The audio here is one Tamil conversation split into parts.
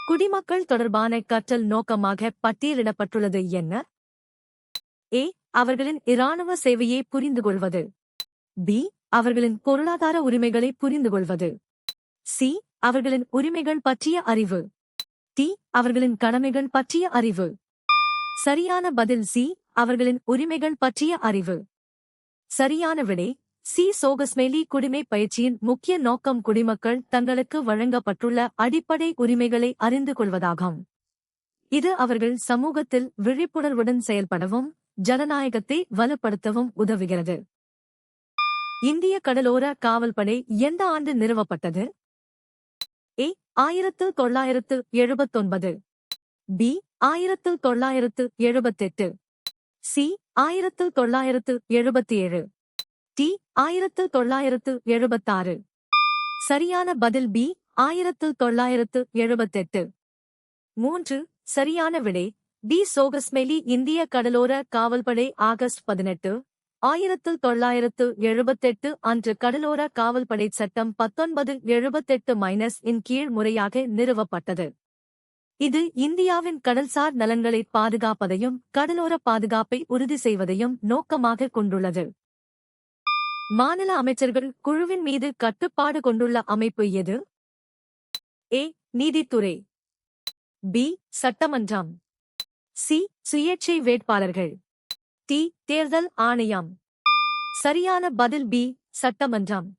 குடிமக்கள் தொடர்பான கற்றல் நோக்கமாக பட்டியலிடப்பட்டுள்ளது என்ன? ஏ. அவர்களின் இராணுவ சேவையை புரிந்துகொள்வது. பி. அவர்களின் பொருளாதார உரிமைகளை புரிந்துகொள்வது. சி. அவர்களின் உரிமைகள் பற்றிய அறிவு. டி. அவர்களின் கடமைகள் பற்றிய அறிவு. சரியான பதில் சி. அவர்களின் உரிமைகள் பற்றிய அறிவு. சரியான விடை சி. சோகஸ்மேலி குடிமை பயிற்சியின் முக்கிய நோக்கம் குடிமக்கள் தங்களுக்கு வழங்கப்பட்டுள்ள அடிப்படை உரிமைகளை அறிந்து கொள்வதாகும். இது அவர்கள் சமூகத்தில் விழிப்புணர்வுடன் செயல்படவும் ஜனநாயகத்தை வலுப்படுத்தவும் உதவுகிறது. இந்திய கடலோர காவல்படை எந்த ஆண்டு நிறுவப்பட்டது? ஏ. 1979. பி. 1978. சி. 1977. டி. 1976. சரியான பதில் பி. 1978. 3. சரியான விடை டி. சோகஸ்மேலி இந்திய கடலோர காவல்படை ஆகஸ்ட் 18, 1978 அன்று கடலோர காவல்படை சட்டம் 1978- இன் கீழ் முறையாக நிறுவப்பட்டது. இது இந்தியாவின் கடல்சார் நலன்களை பாதுகாப்பதையும் கடலோர பாதுகாப்பை உறுதி செய்வதையும் நோக்கமாக கொண்டுள்ளது. மாநில அமைச்சர்கள் குழுவின் மீது கட்டுப்பாடு கொண்டுள்ள அமைப்பு எது? ஏ. நீதித்துறை. பி. சட்டமன்றம். சி. சுயேட்சை வேட்பாளர்கள். டி. தேர்தல் ஆணையம். சரியான பதில் பி. சட்டமன்றம்.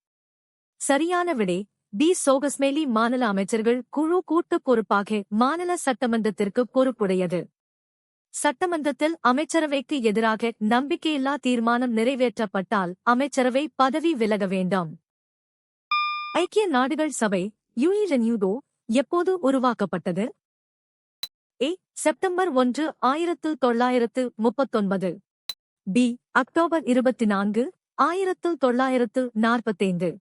சரியான விடை டி. சோகஸ்மேலி மாநில அமைச்சர்கள் குழு கூட்டு பொறுப்பாக மாநில சட்டமன்றத்திற்கு பொறுப்புடையது. சட்டமன்றத்தில் அமைச்சரவைக்கு எதிராக நம்பிக்கையில்லா தீர்மானம் நிறைவேற்றப்பட்டால் அமைச்சரவை பதவி விலக வேண்டும். ஐக்கிய நாடுகள் சபை யுஎன்யூ எப்போது உருவாக்கப்பட்டது? A. September 1, 1939. B. October 24, 1945.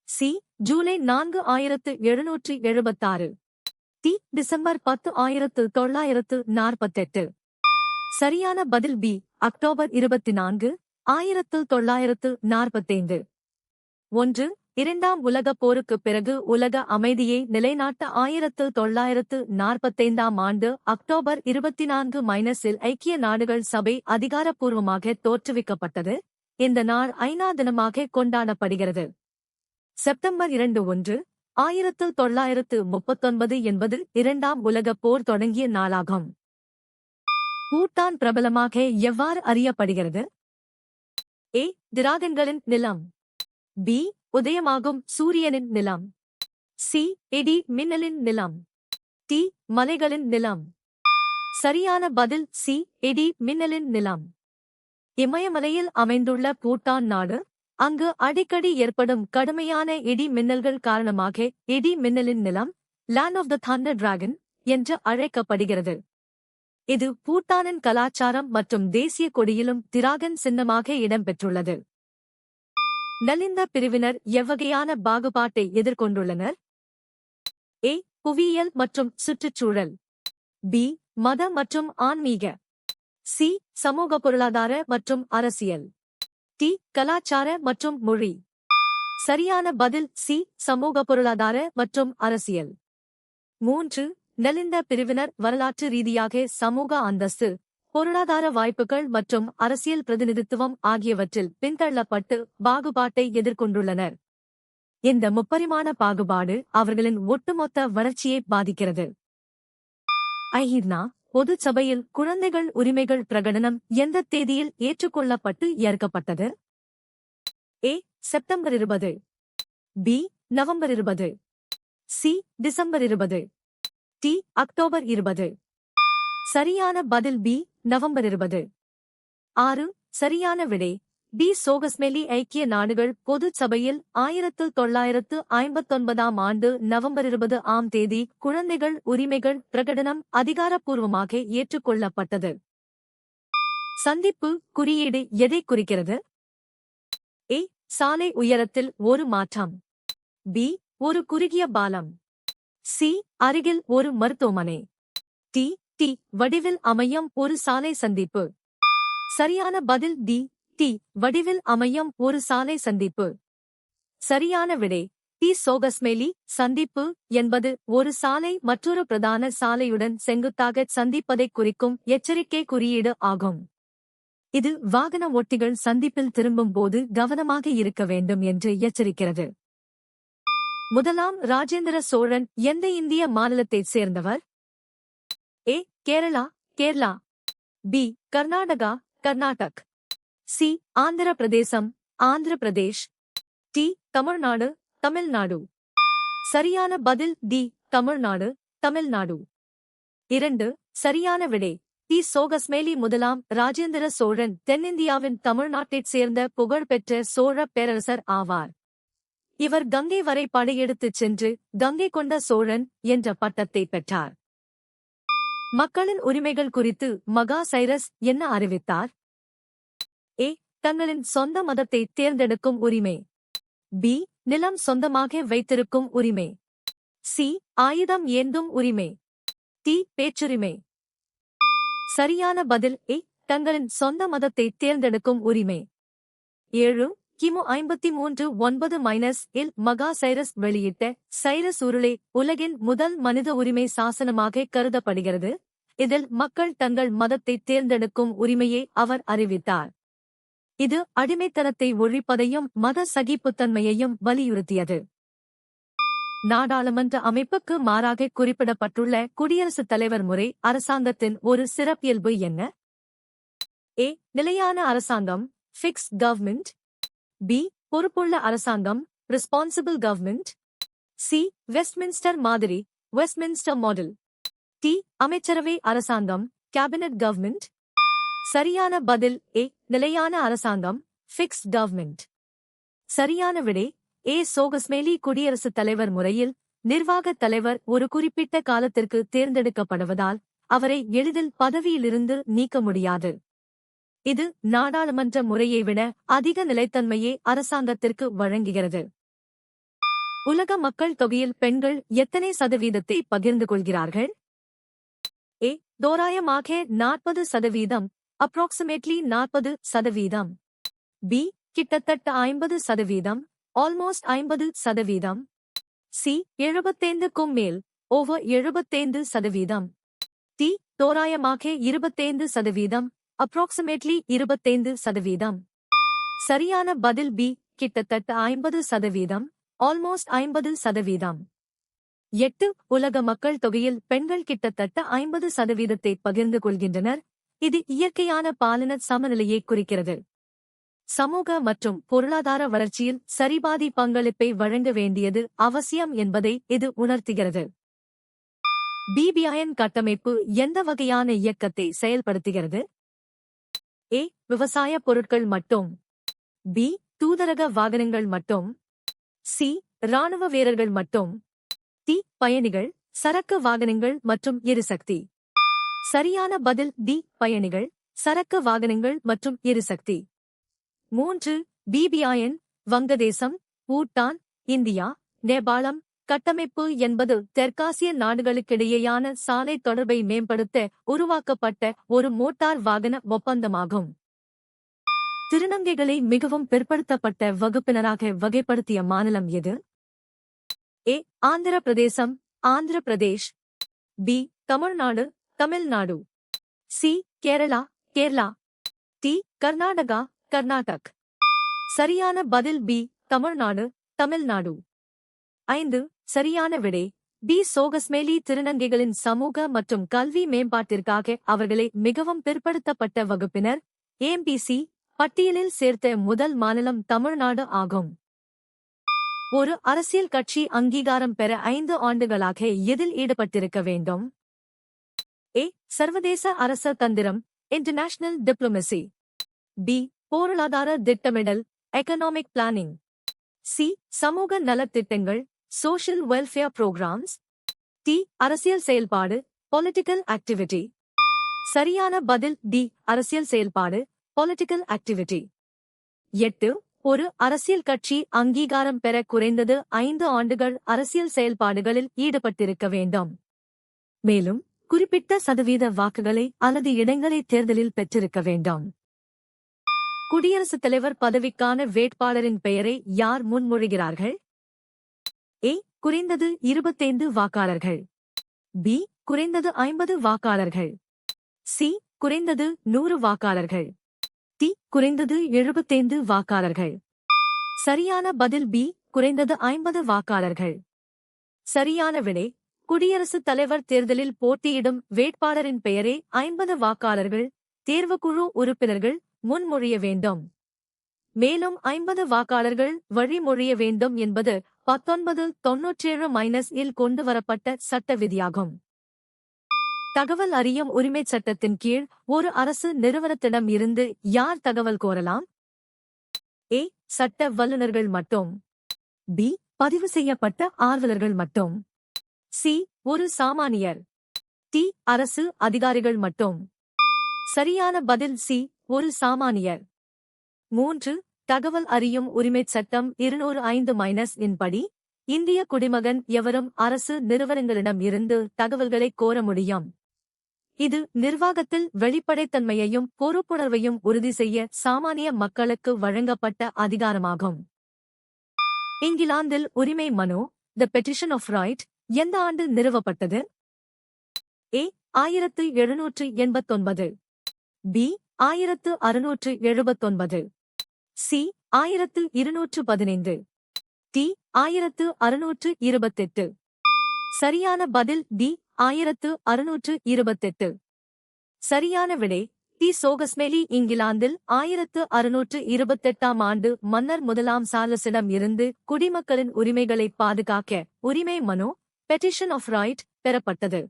C. July 4, 1776. D. December 10, 1948. சரியான பதில் பி. அக்டோபர் 24, 1945. 1. இரண்டாம் உலகப் போருக்குப் பிறகு உலக அமைதியை நிலைநாட்ட 1945 அக்டோபர் 24 ஐக்கிய நாடுகள் சபை அதிகாரப்பூர்வமாக தோற்றுவிக்கப்பட்டது. இந்த நாள் ஐநா தினமாக கொண்டாடப்படுகிறது. செப்டம்பர் 2, 1939 என்பது இரண்டாம் உலகப் போர் தொடங்கிய நாளாகும். பூட்டான் பிரபலமாக எவ்வாறு அறியப்படுகிறது? ஏ. டிராகன்களின் நிலம். பி. உதயமாகும் சூரியனின் நிலம். சி. இடி மின்னலின் நிலம். டி. மலைகளின் நிலம். சரியான பதில் சி. இடி மின்னலின் நிலம். இமயமலையில் அமைந்துள்ள பூட்டான் நாடு அங்கு அடிக்கடி ஏற்படும் கடுமையான இடி மின்னல்கள் காரணமாக இடி மின்னலின் நிலம் land of the thunder dragon என்று அழைக்கப்படுகிறது. இது பூட்டானின் கலாச்சாரம் மற்றும் தேசிய கொடியிலும் டிராகன் சின்னமாக இடம்பெற்றுள்ளது. நலிந்த பிரிவினர் எவ்வகையான பாகுபாட்டை எதிர்கொண்டுள்ளனர்? ஏ. புவியியல் மற்றும் சுற்றுச்சூழல். பி. மத மற்றும் ஆன்மீக. சி. சமூக பொருளாதார மற்றும் அரசியல். டி. கலாச்சார மற்றும் மொழி. சரியான பதில் சி. சமூக பொருளாதார மற்றும் அரசியல். 3. நலிந்த பிரிவினர் வரலாற்று ரீதியாக சமூக அந்தஸ்து, பொருளாதார வாய்ப்புகள் மற்றும் அரசியல் பிரதிநிதித்துவம் ஆகியவற்றில் பின்தள்ளப்பட்டு பாகுபாட்டை எதிர்கொண்டுள்ளனர். இந்த முப்பரிமாண பாகுபாடு அவர்களின் ஒட்டுமொத்த வளர்ச்சியை பாதிக்கிறது. ஐநா பொதுச் சபையில் குழந்தைகள் உரிமைகள் பிரகடனம் எந்த தேதியில் ஏற்றுக்கொள்ளப்பட்டு ஏற்கப்பட்டது? A. September 20. B. November 20. C. December 20. D. October 20. சரியான பதில் பி. நவம்பர் 20. 6. சரியான விடை டி. சோகஸ்மேலி ஐக்கிய நாடுகள் பொதுச் சபையில் 1959 நவம்பர் 20 குழந்தைகள் உரிமைகள் பிரகடனம் அதிகாரப்பூர்வமாக ஏற்றுக்கொள்ளப்பட்டது. சந்திப்பு குறியீடு எதை குறிக்கிறது? ஏ. சாலை உயரத்தில் ஒரு மாற்றம். பி. ஒரு குறுகிய பாலம். சி. அருகில் ஒரு மருத்துவமனை. டி. வடிவில் அமையும் ஒரு சாலை சந்திப்பு. சரியான பதில் டி. வடிவில் அமையும் ஒரு சாலை சந்திப்பு. சரியான விடை டி சோகஸ்மேலி சந்திப்பு என்பது ஒரு சாலை மற்றொரு பிரதான சாலையுடன் செங்குத்தாக சந்திப்பதைக் குறிக்கும் எச்சரிக்கை குறியீடு ஆகும். இது வாகன ஓட்டிகள் சந்திப்பில் திரும்பும் போது கவனமாக இருக்க வேண்டும் என்று எச்சரிக்கிறது. முதலாம் ராஜேந்திர சோழன் எந்த இந்திய மாநிலத்தைச் சேர்ந்தவர்? ஏ. கேரளா கேரளா, பி. கர்நாடகா கர்நாடக், சி. ஆந்திர பிரதேசம் ஆந்திர பிரதேஷ், டி. தமிழ்நாடு தமிழ்நாடு. சரியான பதில் டி. தமிழ்நாடு தமிழ்நாடு. 2. சரியான விடை. டி சோகஸ்மேலி முதலாம் ராஜேந்திர சோழன் தென்னிந்தியாவின் தமிழ்நாட்டைச் சேர்ந்த புகழ்பெற்ற சோழ பேரரசர் ஆவார். இவர் கங்கை வரை படையெடுத்துச் சென்று கங்கை கொண்ட சோழன் என்ற பட்டத்தை பெற்றார். மக்களின் உரிமைகள் குறித்து மகா சைரஸ் என்ன அறிவித்தார்? ஏ. தங்களின் சொந்த மதத்தை தேர்ந்தெடுக்கும் உரிமை, பி. நிலம் சொந்தமாக வைத்திருக்கும் உரிமை, சி. ஆயுதம் ஏந்தும் உரிமை, டி. பேச்சுரிமை. சரியான பதில் ஏ. தங்களின் சொந்த மதத்தை தேர்ந்தெடுக்கும் உரிமை. 7. கிமு 53-9 மகா சைரஸ் வெளியிட்ட சைரஸ் உருளை உலகின் முதல் மனித உரிமை சாசனமாக கருதப்படுகிறது. இதில் மக்கள் தங்கள் மதத்தை தேர்ந்தெடுக்கும் உரிமையை அவர் அறிவித்தார். இது அடிமைத்தனத்தை ஒழிப்பதையும் மத சகிப்புத்தன்மையையும் வலியுறுத்தியது. நாடாளுமன்ற அமைப்புக்கு மாறாக குறிப்பிடப்பட்டுள்ள குடியரசுத் தலைவர் முறை அரசாங்கத்தின் ஒரு சிறப்பியல்பு என்ன? ஏ. நிலையான அரசாங்கம் ஃபிக்ஸ்ட் கவர்மெண்ட், பி. பொறுப்புள்ள அரசாங்கம் ரெஸ்பான்சிபிள் கவர்மெண்ட், சி. வெஸ்ட்மின்ஸ்டர் மாதிரி வெஸ்ட்மின்ஸ்டர் மாடல், டி. அமைச்சரவை அரசாங்கம் கேபினட் கவர்மெண்ட். சரியான பதில் ஏ. நிலையான அரசாங்கம் ஃபிக்ஸ்ட் கவர்மெண்ட். சரியான விடை ஏ. சோகஸ்மேலி குடியரசுத் தலைவர் முறையில் நிர்வாகத் தலைவர் ஒரு குறிப்பிட்ட காலத்திற்கு தேர்ந்தெடுக்கப்படுவதால் அவரை எளிதில் பதவியிலிருந்து நீக்க முடியாது. இது நாடாளுமன்ற முறையை விட அதிக நிலைத்தன்மையை அரசாங்கத்திற்கு வழங்குகிறது. உலக மக்கள் தொகையில் பெண்கள் எத்தனை சதவீதத்தை பகிர்ந்து கொள்கிறார்கள்? ஏ. தோராயமாக 40%, அப்ராக்சிமேட்லி 40%, பி. கிட்டத்தட்ட 50%, ஆல்மோஸ்ட் 50%, சி. 75க்கும் மேல் ஓவர் 75%, டி. தோராயமாக 25%, அப்ராக்சிமேட்லி 25%. சரியான பதில் பி. கிட்டத்தட்ட 50%, ஆல்மோஸ்ட் 50%. 8. உலக மக்கள் தொகையில் பெண்கள் கிட்டத்தட்ட 50%ஐ பகிர்ந்து கொள்கின்றனர். இது இயற்கையான பாலின சமநிலையை குறிக்கிறது. சமூக மற்றும் பொருளாதார வளர்ச்சியில் சரிபாதி பங்களிப்பை வழங்க வேண்டியது அவசியம் என்பதை இது உணர்த்துகிறது. பிபிஐயின் கட்டமைப்பு எந்த வகையான இயக்கத்தை செயல்படுத்துகிறது? ஏ. விவசாய பொருட்கள் மட்டும், பி. தூதரக வாகனங்கள் மட்டும், சி. இராணுவ வீரர்கள் மட்டும், டி. பயணிகள் சரக்கு வாகனங்கள் மற்றும் எரிசக்தி. சரியான பதில் டி. பயணிகள் சரக்கு வாகனங்கள் மற்றும் எரிசக்தி. 3. பிபிஐயின் வங்கதேசம், பூட்டான், இந்தியா, நேபாளம் கட்டமைப்பு என்பது தெற்காசிய நாடுகளுக்கிடையேயான சாலை தொடர்பை மேம்படுத்த உருவாக்கப்பட்ட ஒரு மோட்டார் வாகன ஒப்பந்தமாகும். திருநங்கைகளை மிகவும் பிற்படுத்தப்பட்ட வகுப்பினராக வகைப்படுத்திய மாநிலம் எது? ஏ. ஆந்திர பிரதேசம் Andhra Pradesh, B. Tamil Nadu Tamil Nadu, C. Kerala Kerala, D. Karnataka Karnataka. சரியான பதில் பி. தமிழ்நாடு தமிழ்நாடு. 5. சரியான விடை பி. சோகஸ்மேலி திருநங்கைகளின் சமூக மற்றும் கல்வி மேம்பாட்டிற்காக அவர்களை மிகவும் பிற்படுத்தப்பட்ட வகுப்பினர் ஏம்பிசி பட்டியலில் சேர்த்த முதல் மாநிலம் தமிழ்நாடு ஆகும். ஒரு அரசியல் கட்சி அங்கீகாரம் பெற 5 ஆண்டுகளாக எதில் ஈடுபட்டிருக்க வேண்டும்? ஏ. சர்வதேச அரச தந்திரம் இன்டர்நேஷனல் டிப்ளமசி, பி. பொருளாதார திட்டமிடல் எகனாமிக் பிளானிங், சி. சமூக நலத்திட்டங்கள் சோஷியல் வெல்ஃபேர் புரோகிராம்ஸ், டி. அரசியல் செயல்பாடு பொலிட்டிக்கல் ஆக்டிவிட்டி. சரியான பதில் டி. அரசியல் செயல்பாடு பொலிட்டிக்கல் ஆக்டிவிட்டி. 8. ஒரு அரசியல் கட்சி அங்கீகாரம் பெற குறைந்தது 5 ஆண்டுகள் அரசியல் செயல்பாடுகளில் ஈடுபட்டிருக்க வேண்டும். மேலும் குறிப்பிட்ட சதவீத வாக்குகளை அல்லது இடங்களை தேர்தலில் பெற்றிருக்க வேண்டும். குடியரசுத் தலைவர் பதவிக்கான வேட்பாளரின் பெயரை யார் முன்மொழிகிறார்கள்? ஏ குறைந்தது 25 வாக்காளர்கள். பி குறைந்தது 50 வாக்காளர்கள். சி குறைந்தது 100 வாக்காளர்கள். டி குறைந்தது 75 வாக்காளர்கள். சரியான பதில் பி குறைந்தது 50 வாக்காளர்கள். சரியான விடை குடியரசுத் தலைவர் தேர்தலில் போட்டியிடும் வேட்பாளரின் பெயரை 50 வாக்காளர்கள் தேர்வுக்குழு உறுப்பினர்கள் முன்மொழிய வேண்டும். மேலும் 50 வாக்காளர்கள் வழிமொழிய வேண்டும் என்பது 1997-இல் கொண்டுவரப்பட்ட சட்ட விதியாகும். தகவல் அறியும் உரிமைச் சட்டத்தின் கீழ் ஒரு அரசு நிறுவனத்திடம் இருந்து யார் தகவல் கோரலாம்? ஏ சட்ட வல்லுநர்கள் மட்டும். பி பதிவு செய்யப்பட்ட ஆர்வலர்கள் மட்டும். சி ஒரு சாமானியர். டி அரசு அதிகாரிகள் மட்டும். சரியான பதில் சி ஒரு சாமானியர். 3. தகவல் அறியும் உரிமைச் சட்டம் 205-இன் படி இந்திய குடிமகன் எவரும் அரசு நிறுவனங்களிடம் இருந்து தகவல்களை கோர முடியும். இது நிர்வாகத்தில் வெளிப்படைத்தன்மையையும் பொறுப்புணர்வையும் உறுதி செய்ய சாமானிய மக்களுக்கு வழங்கப்பட்ட அதிகாரமாகும். இங்கிலாந்தில் உரிமை மனு தி பெட்டிஷன் ஆஃப் ரைட் எந்த ஆண்டு நிறுவப்பட்டது? ஏ 1789. பி 1679. சி 1215. டி 1628. சரியான பதில் டி 1628. சரியான விடை டி சோகஸ்மெலி. இங்கிலாந்தில் 1628 ஆண்டு மன்னர் முதலாம் சார்லஸிடம் இருந்து குடிமக்களின் உரிமைகளை பாதுகாக்க உரிமை மனு பெட்டிஷன் ஆஃப் ரைட் பெறப்பட்டது.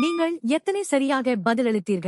நீங்கள் எத்தனை சரியாக பதிலளித்தீர்கள்?